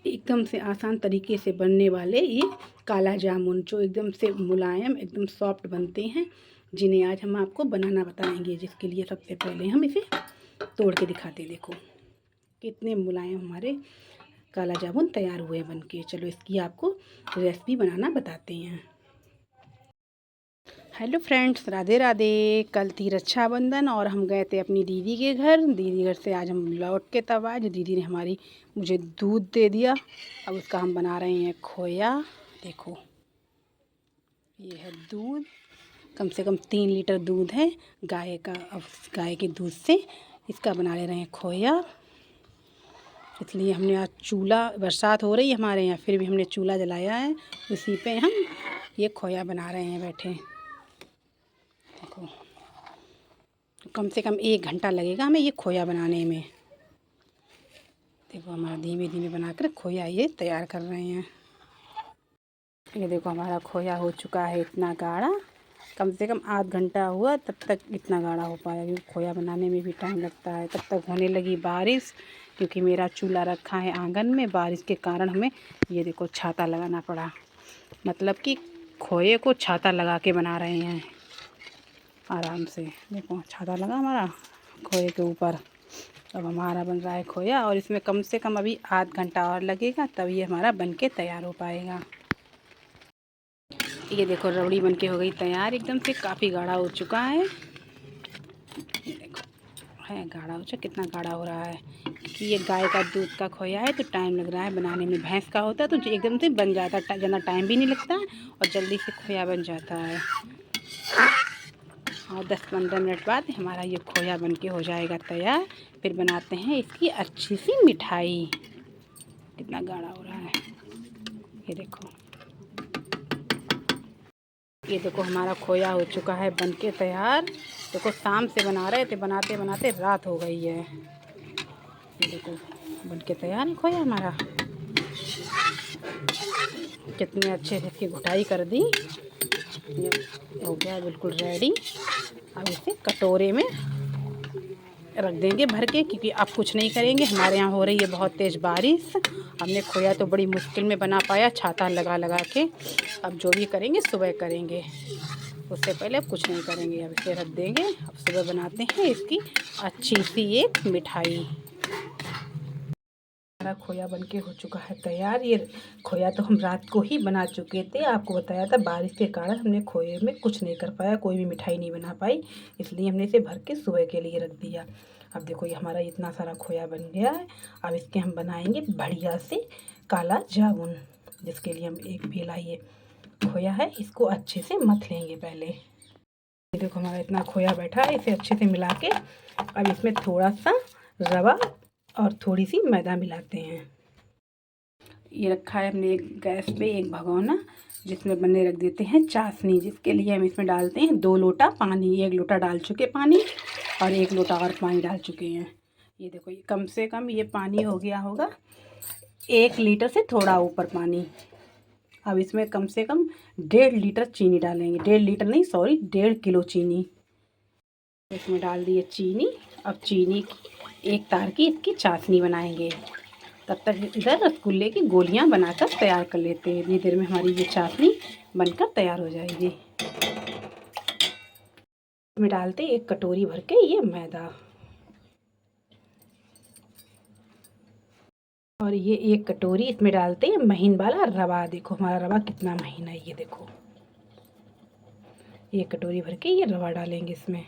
एकदम से आसान तरीके से बनने वाले ये काला जामुन जो एकदम से मुलायम एकदम सॉफ्ट बनते हैं, जिन्हें आज हम आपको बनाना बताएंगे। जिसके लिए सबसे पहले हम इसे तोड़ के दिखाते, देखो कितने मुलायम हमारे काला जामुन तैयार हुए बन के। चलो इसकी आपको रेसिपी बनाना बताते हैं। Hello friends, Radhe Radhe. कल थी रक्षाबंधन और हम गए थे अपनी दीदी के घर। दीदी घर से आज हम लौट के तब आए। दीदी ने हमारी मुझे दूध दे दिया। अब उसका हम बना रहे हैं खोया। देखो ये है दूध, कम से कम 3 लीटर दूध है गाय का। अब गाय के दूध से इसका बना ले रहे हैं खोया। इसलिए हमने आज चूल्हा, बरसात हो रही है हमारे यहाँ, फिर भी हमने चूल्हा जलाया है। उसी पे हम ये खोया बना रहे हैं बैठे। देखो कम से कम 1 घंटा लगेगा हमें ये खोया बनाने में। देखो हमारा धीमे धीमे बनाकर खोया ये तैयार कर रहे हैं। ये देखो हमारा खोया हो चुका है इतना गाढ़ा। कम से कम आध घंटा हुआ तब तक इतना गाढ़ा हो पाया, क्योंकि खोया बनाने में भी टाइम लगता है। तब तक होने लगी बारिश, क्योंकि मेरा चूल्हा रखा है आंगन में। बारिश के कारण हमें ये देखो छाता लगाना पड़ा, मतलब कि खोए को छाता लगा के बना रहे हैं आराम से। देखो छाता लगा हमारा खोए के ऊपर। अब हमारा बन रहा है खोया, और इसमें कम से कम अभी आध घंटा और लगेगा, तब ये हमारा बन के तैयार हो पाएगा। ये देखो रबड़ी बन के हो गई तैयार, एकदम से काफ़ी गाढ़ा हो चुका है। ये देखो है गाढ़ा हो चुका, कितना गाढ़ा हो रहा है कि ये गाय का दूध का खोया है तो टाइम लग रहा है बनाने में। भैंस का होता है तो एकदम से बन जाता है, ज़्यादा टाइम भी नहीं लगता है और जल्दी से खोया बन जाता है। और 10-15 मिनट बाद हमारा ये खोया बन के हो जाएगा तैयार। फिर बनाते हैं इसकी अच्छी सी मिठाई। कितना गाढ़ा हो रहा है ये देखो। ये देखो हमारा खोया हो चुका है बन के तैयार। देखो शाम से बना रहे थे, बनाते बनाते रात हो गई है। ये देखो बन के तैयार है खोया हमारा। कितने अच्छे से इसकी घुटाई कर दी। ये हो गया बिल्कुल रेडी। अब इसे कटोरे में रख देंगे भर के, क्योंकि अब कुछ नहीं करेंगे। हमारे यहाँ हो रही है बहुत तेज़ बारिश। हमने खोया तो बड़ी मुश्किल में बना पाया छाता लगा लगा के। अब जो भी करेंगे सुबह करेंगे, उससे पहले अब कुछ नहीं करेंगे। अब इसे रख देंगे। अब सुबह बनाते हैं इसकी अच्छी सी एक मिठाई। हमारा खोया बनके हो चुका है तैयार। ये खोया तो हम रात को ही बना चुके थे, आपको बताया था। बारिश के कारण हमने खोए में कुछ नहीं कर पाया, कोई भी मिठाई नहीं बना पाई, इसलिए हमने इसे भर के सुबह के लिए रख दिया। अब देखो ये हमारा इतना सारा खोया बन गया है। अब इसके हम बनाएंगे बढ़िया से काला जामुन, जिसके लिए हम एक बेला ये खोया है इसको अच्छे से मथ लेंगे पहले। ये देखो हमारा इतना खोया बैठा है, इसे अच्छे से मिला के अब इसमें थोड़ा सा रवा और थोड़ी सी मैदा मिलाते हैं। ये रखा है हमने एक गैस पे एक भगोना, जिसमें बनने रख देते हैं चाशनी। जिसके लिए हम इसमें डालते हैं 2 लोटा पानी। 1 लोटा डाल चुके पानी और 1 लोटा और पानी डाल चुके हैं। ये देखो ये कम से कम ये पानी हो गया होगा 1 लीटर से थोड़ा ऊपर पानी। अब इसमें कम से कम 1.5 लीटर चीनी डालेंगे। 1.5 लीटर नहीं, सॉरी 1.5 किलो चीनी इसमें डाल दिए चीनी। अब चीनी की 1 तार की इसकी चाशनी बनाएंगे। तब तक इधर रसगुल्ले की गोलियां बनाकर तैयार कर लेते हैं। इतनी देर में हमारी ये चाशनी बनकर तैयार हो जाएगी। इसमें डालते 1 कटोरी भर के ये मैदा, और ये 1 कटोरी इसमें डालते हैं महीन वाला रवा। देखो हमारा रवा कितना महीन है, ये देखो 1 कटोरी भर के ये रवा डालेंगे इसमें।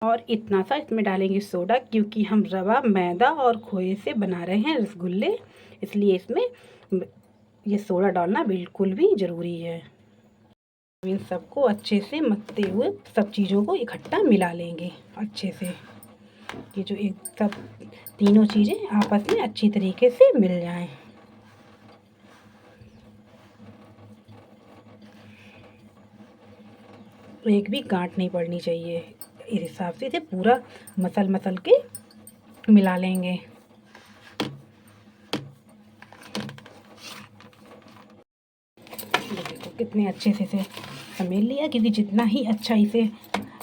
और इतना सा इसमें डालेंगे सोडा, क्योंकि हम रवा, मैदा और खोए से बना रहे हैं रसगुल्ले, इसलिए इसमें ये सोडा डालना बिल्कुल भी ज़रूरी है। इन सबको अच्छे से मथते हुए सब चीज़ों को इकट्ठा मिला लेंगे अच्छे से। ये जो एक सब तीनों चीज़ें आपस में अच्छी तरीके से मिल जाएं। एक भी गांठ नहीं पड़नी चाहिए। इस हिसाब से इसे पूरा मसल के मिला लेंगे। देखो कितने अच्छे से इसे समेल लिया, क्योंकि जितना ही अच्छा इसे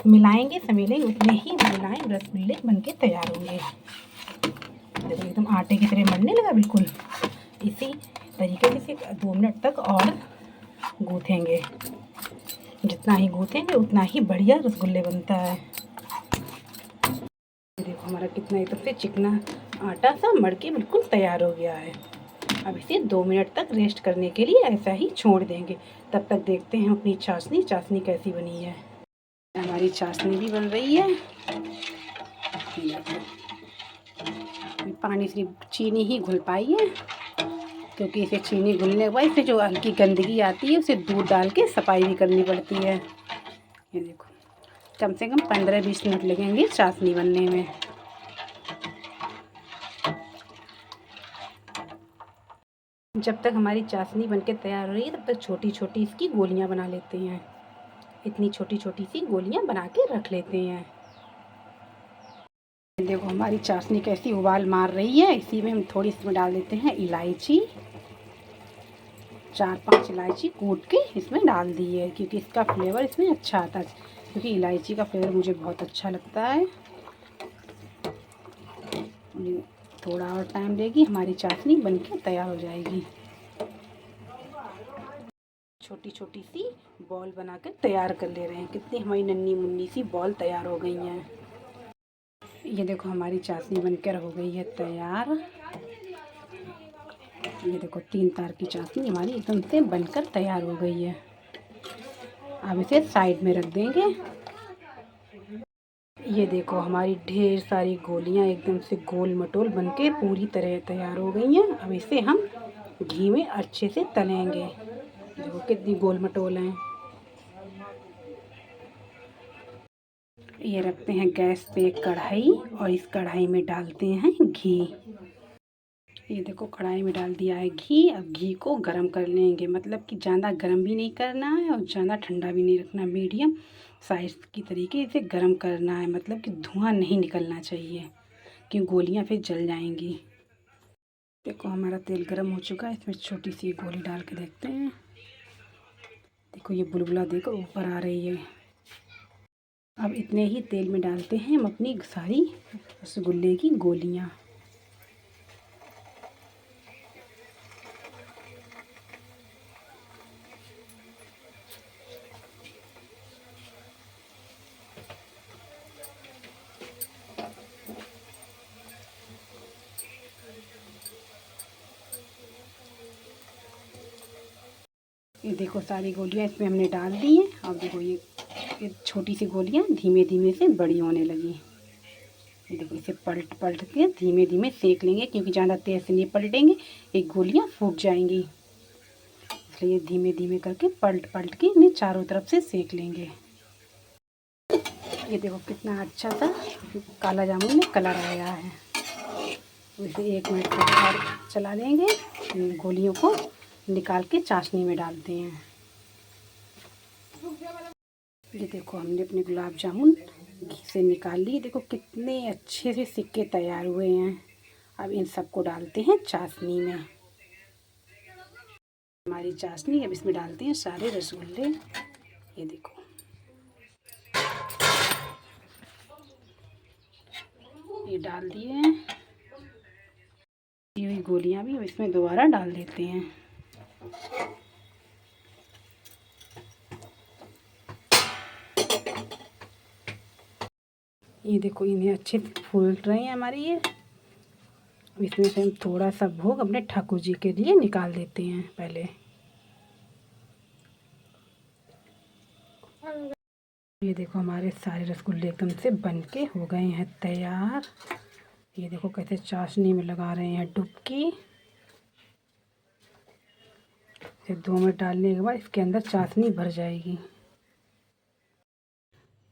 मिलाएंगे समेलेंगे उतने ही मुलायम रसगुल्ले बनके तैयार होंगे। देखो एकदम आटे की तरह बनने लगा बिल्कुल। इसी 2 मिनट तक और गूँथेंगे। जितना ही गूँथेंगे उतना ही बढ़िया रसगुल्ले बनता है। देखो हमारा कितना एकदम से चिकना आटा सा मड़ के बिल्कुल तैयार हो गया है। अब इसे 2 मिनट तक रेस्ट करने के लिए ऐसा ही छोड़ देंगे। तब तक देखते हैं अपनी चाशनी कैसी बनी है। हमारी चाशनी भी बन रही है। पानी से चीनी ही घुल पाई है, क्योंकि इसे चीनी घुलने के बाद इससे जो हल्की गंदगी आती है उसे दूध डाल के सफाई भी करनी पड़ती है। ये देखो कम से कम 15-20 मिनट लगेंगे चाशनी बनने में। जब तक हमारी चाशनी बनके तैयार हो रही है तब तक छोटी छोटी इसकी गोलियां बना लेते हैं। इतनी छोटी छोटी सी गोलियां बना के रख लेते हैं। देखो हमारी चाशनी कैसी उबाल मार रही है। इसी में हम थोड़ी इसमें डाल देते हैं इलायची। 4-5 इलायची कूट के इसमें डाल दी है, क्योंकि इसका फ्लेवर इसमें अच्छा आता है। क्योंकि इलायची का फ्लेवर मुझे बहुत अच्छा लगता है। थोड़ा और टाइम लेगी, हमारी चाशनी बनके तैयार हो जाएगी। छोटी छोटी सी बॉल बनाकर तैयार कर ले रहे हैं। कितनी हमारी नन्ही मुन्नी सी बॉल तैयार हो गई हैं। ये देखो हमारी चाशनी बनकर हो गई है तैयार। ये देखो 3 तार की चाशनी हमारी एकदम से बनकर तैयार हो गई है। अब इसे साइड में रख देंगे। ये देखो हमारी ढेर सारी गोलियां एकदम से गोल मटोल बनके पूरी तरह तैयार हो गई हैं। अब इसे हम घी में अच्छे से तलेंगे। देखो कितनी गोल मटोल हैं। ये रखते हैं गैस पे कढ़ाई और इस कढ़ाई में डालते हैं घी। ये देखो कढ़ाई में डाल दिया है घी। अब घी को गरम कर लेंगे, मतलब कि ज़्यादा गरम भी नहीं करना है और ज़्यादा ठंडा भी नहीं रखना, मीडियम साइज़ की तरीके से गरम करना है। मतलब कि धुआं नहीं निकलना चाहिए, क्योंकि गोलियां फिर जल जाएंगी। देखो हमारा तेल गरम हो चुका है। इसमें छोटी सी गोली डाल के देखते हैं। देखो ये बुलबुला देखो ऊपर आ रही है। अब इतने ही तेल में डालते हैं हम अपनी सारी रसगुल्ले की गोलियां। ये देखो सारी गोलियां इसमें हमने डाल दी हैं। अब देखो ये छोटी सी गोलियां धीमे धीमे से बड़ी होने लगी। ये देखो इसे पलट पलट के धीमे धीमे सेक लेंगे, क्योंकि ज़्यादा तेज़ से नहीं पलटेंगे, ये गोलियां फूट जाएंगी। इसलिए धीमे धीमे करके पलट पलट के इन्हें चारों तरफ से सेक लेंगे। ये देखो कितना अच्छा सा काला जामुन में कलर आया है। इसे 1 मिनट तक और चला लेंगे। गोलियों को निकाल के चाशनी में डालते हैं। ये देखो हमने अपने गुलाब जामुन घी से निकाल लिए। देखो कितने अच्छे से सिक्के तैयार हुए हैं। अब इन सबको डालते हैं चाशनी में। हमारी चाशनी, अब इसमें डालते हैं सारे रसगुल्ले। ये देखो ये डाल दिए हैं। ये हुई गोलियां भी अब इसमें दोबारा डाल देते हैं। ये देखो इन्हें अच्छे से फूल रहे हैं हमारी ये। इसमें से हम थोड़ा सा भोग अपने ठाकुर जी के लिए निकाल देते हैं पहले। ये देखो हमारे सारे रसगुल्ले एकदम से बनके हो गए हैं तैयार। ये देखो कैसे चाशनी में लगा रहे हैं डुबकी। फिर 2 मिनट डालने के बाद इसके अंदर चाशनी भर जाएगी।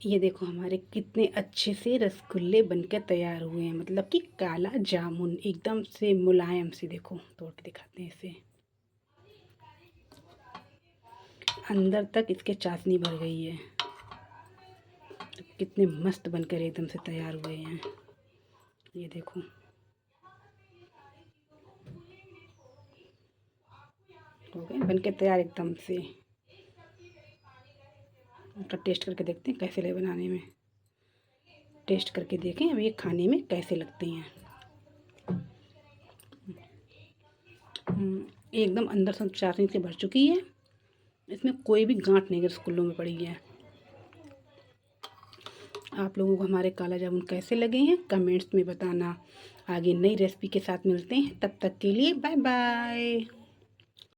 ये देखो हमारे कितने अच्छे से रसगुल्ले बनकर तैयार हुए हैं, मतलब कि काला जामुन एकदम से मुलायम से। देखो तोड़ के दिखाते हैं इसे। अंदर तक इसके चाशनी भर गई है। कितने मस्त बनकर एकदम से तैयार हुए हैं। ये देखो हो गए बनके तैयार एकदम से। उनका टेस्ट करके देखते हैं कैसे लगे बनाने में। टेस्ट करके देखें अब ये खाने में कैसे लगते हैं। एकदम अंदर से चाशनी से भर चुकी है। इसमें कोई भी गांठ नहीं रसगुल्लों में पड़ी है। आप लोगों को हमारे काला जामुन कैसे लगे हैं कमेंट्स में बताना। आगे नई रेसिपी के साथ मिलते हैं, तब तक के लिए बाय बाय।